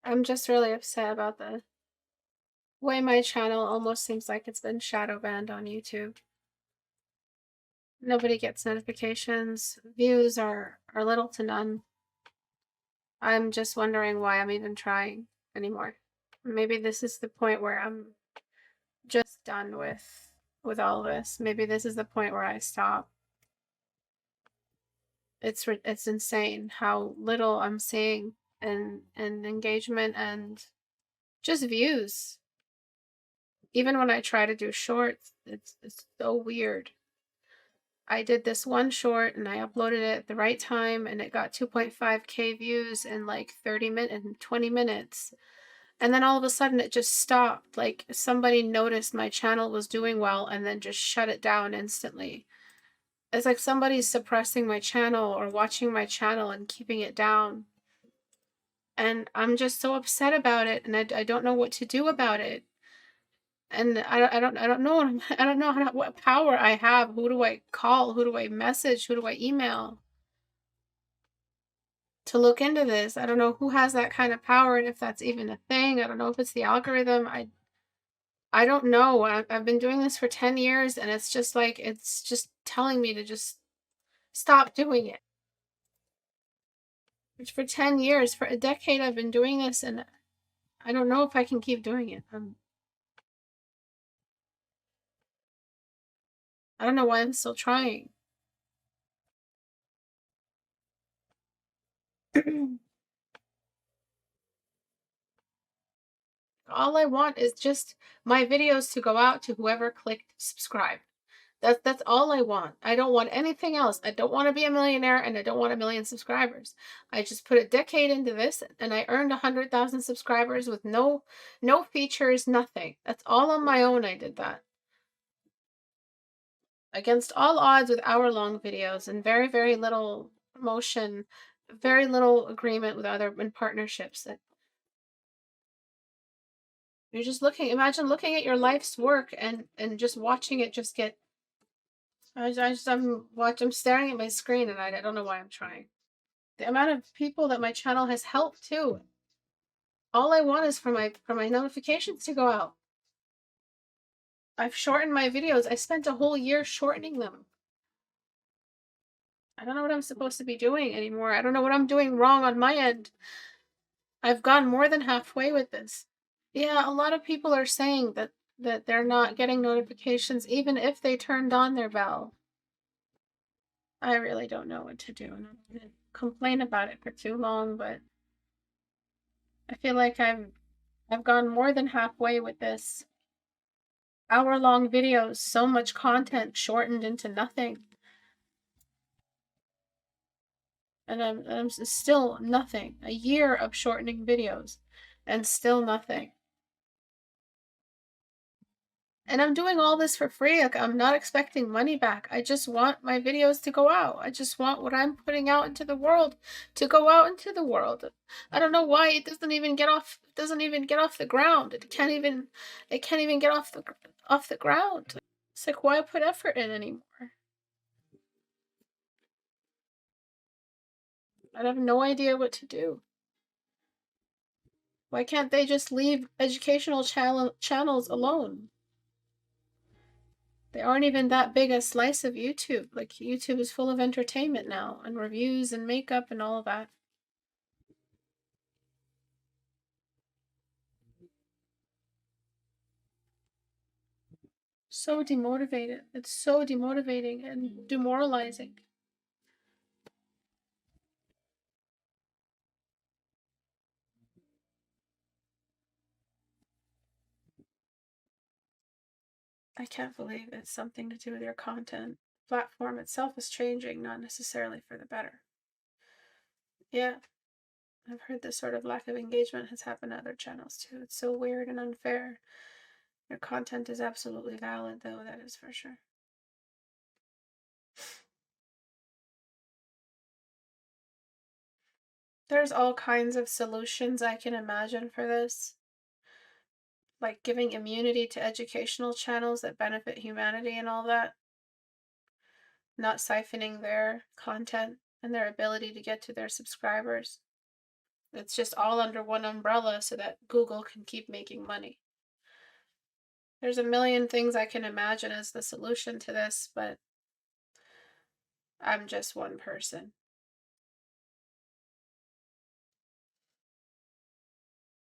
I'm just really upset about the way my channel almost seems like it's been shadow banned on YouTube. Nobody gets notifications. Views are little to none. I'm just wondering why I'm even trying anymore. Maybe this is the point where I'm just done with all this. Maybe this is the point where I stop. It's insane how little I'm seeing and engagement and just views. Even when I try to do shorts, it's so weird. I did this one short and I uploaded it at the right time and it got 2.5K views in like 30 minutes and 20 minutes. And then all of a sudden it just stopped. Like somebody noticed my channel was doing well and then just shut it down instantly. It's like somebody's suppressing my channel or watching my channel and keeping it down. And I'm just so upset about it and I don't know what to do about it. And I don't know I don't know what power I have. Who do I call? Who do I message? Who do I email to look into this? I don't know who has that kind of power and if that's even a thing. I don't know if it's the algorithm. I don't know. I've been doing this for 10 years and it's just like it's just telling me to just stop doing it. Which for 10 years, for a decade I've been doing this and I don't know if I can keep doing it. I don't know why I'm still trying. All I want is just my videos to go out to whoever clicked subscribe. That's all I want. I don't want anything else. I don't want to be a millionaire and I don't want a million subscribers. I just put a decade into this and I earned 100,000 subscribers with no features, nothing. That's all on my own. I did that. Against all odds with hour-long videos and very, very little promotion, very little agreement with other in partnerships. That you're just imagine looking at your life's work and just watching it just get I'm staring at my screen and I don't know why I'm trying. The amount of people that my channel has helped too. All I want is for my notifications to go out. I've shortened my videos. I spent a whole year shortening them. I don't know what I'm supposed to be doing anymore. I don't know what I'm doing wrong on my end. I've gone more than halfway with this. Yeah, a lot of people are saying that they're not getting notifications even if they turned on their bell. I really don't know what to do, and I'm gonna complain about it for too long, but I feel like I've gone more than halfway with this. Hour-long videos, so much content shortened into nothing. And I'm still nothing. A year of shortening videos and still nothing. And I'm doing all this for free. Like, I'm not expecting money back. I just want my videos to go out. I just want what I'm putting out into the world to go out into the world. I don't know why it doesn't even get off the ground. It can't even get off the ground. It's like, why put effort in anymore? I have no idea what to do. Why can't they just leave educational channels alone? They aren't even that big a slice of YouTube. Like, YouTube is full of entertainment now, and reviews and makeup and all of that. So demotivated. It's so demotivating and demoralizing. I can't believe it's something to do with your content. The platform itself is changing, not necessarily for the better. Yeah, I've heard this sort of lack of engagement has happened to other channels too. It's so weird and unfair. Your content is absolutely valid, though, that is for sure. There's all kinds of solutions I can imagine for this. Like giving immunity to educational channels that benefit humanity and all that. Not siphoning their content and their ability to get to their subscribers. It's just all under one umbrella so that Google can keep making money. There's a million things I can imagine as the solution to this, but I'm just one person.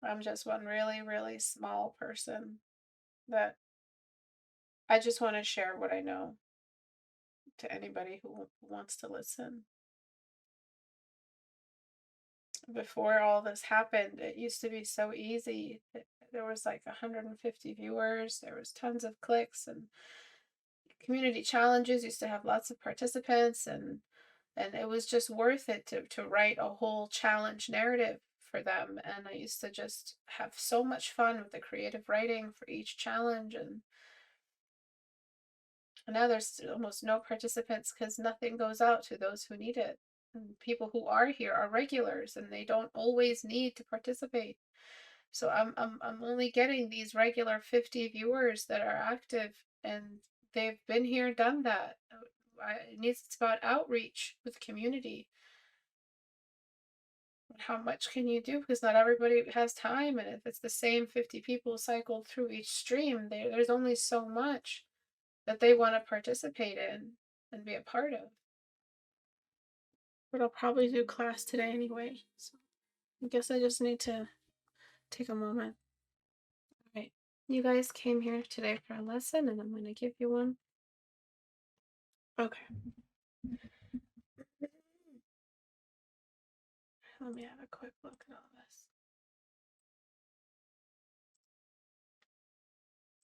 I'm just one really, really small person that I just want to share what I know to anybody who wants to listen. Before all this happened, it used to be so easy. There was like 150 viewers, there was tons of clicks, and community challenges used to have lots of participants, and it was just worth it to write a whole challenge narrative for them. And I used to just have so much fun with the creative writing for each challenge. And now there's almost no participants because nothing goes out to those who need it. And people who are here are regulars and they don't always need to participate. So I'm only getting these regular 50 viewers that are active, and they've been here, done that. It's about outreach with community. How much can you do? Because not everybody has time, and if it's the same 50 people cycled through each stream, there's only so much that they want to participate in and be a part of. But I'll probably do class today anyway, so I guess I just need to take a moment. All right, you guys came here today for a lesson, and I'm going to give you one. Okay. Let me have a quick look at all this.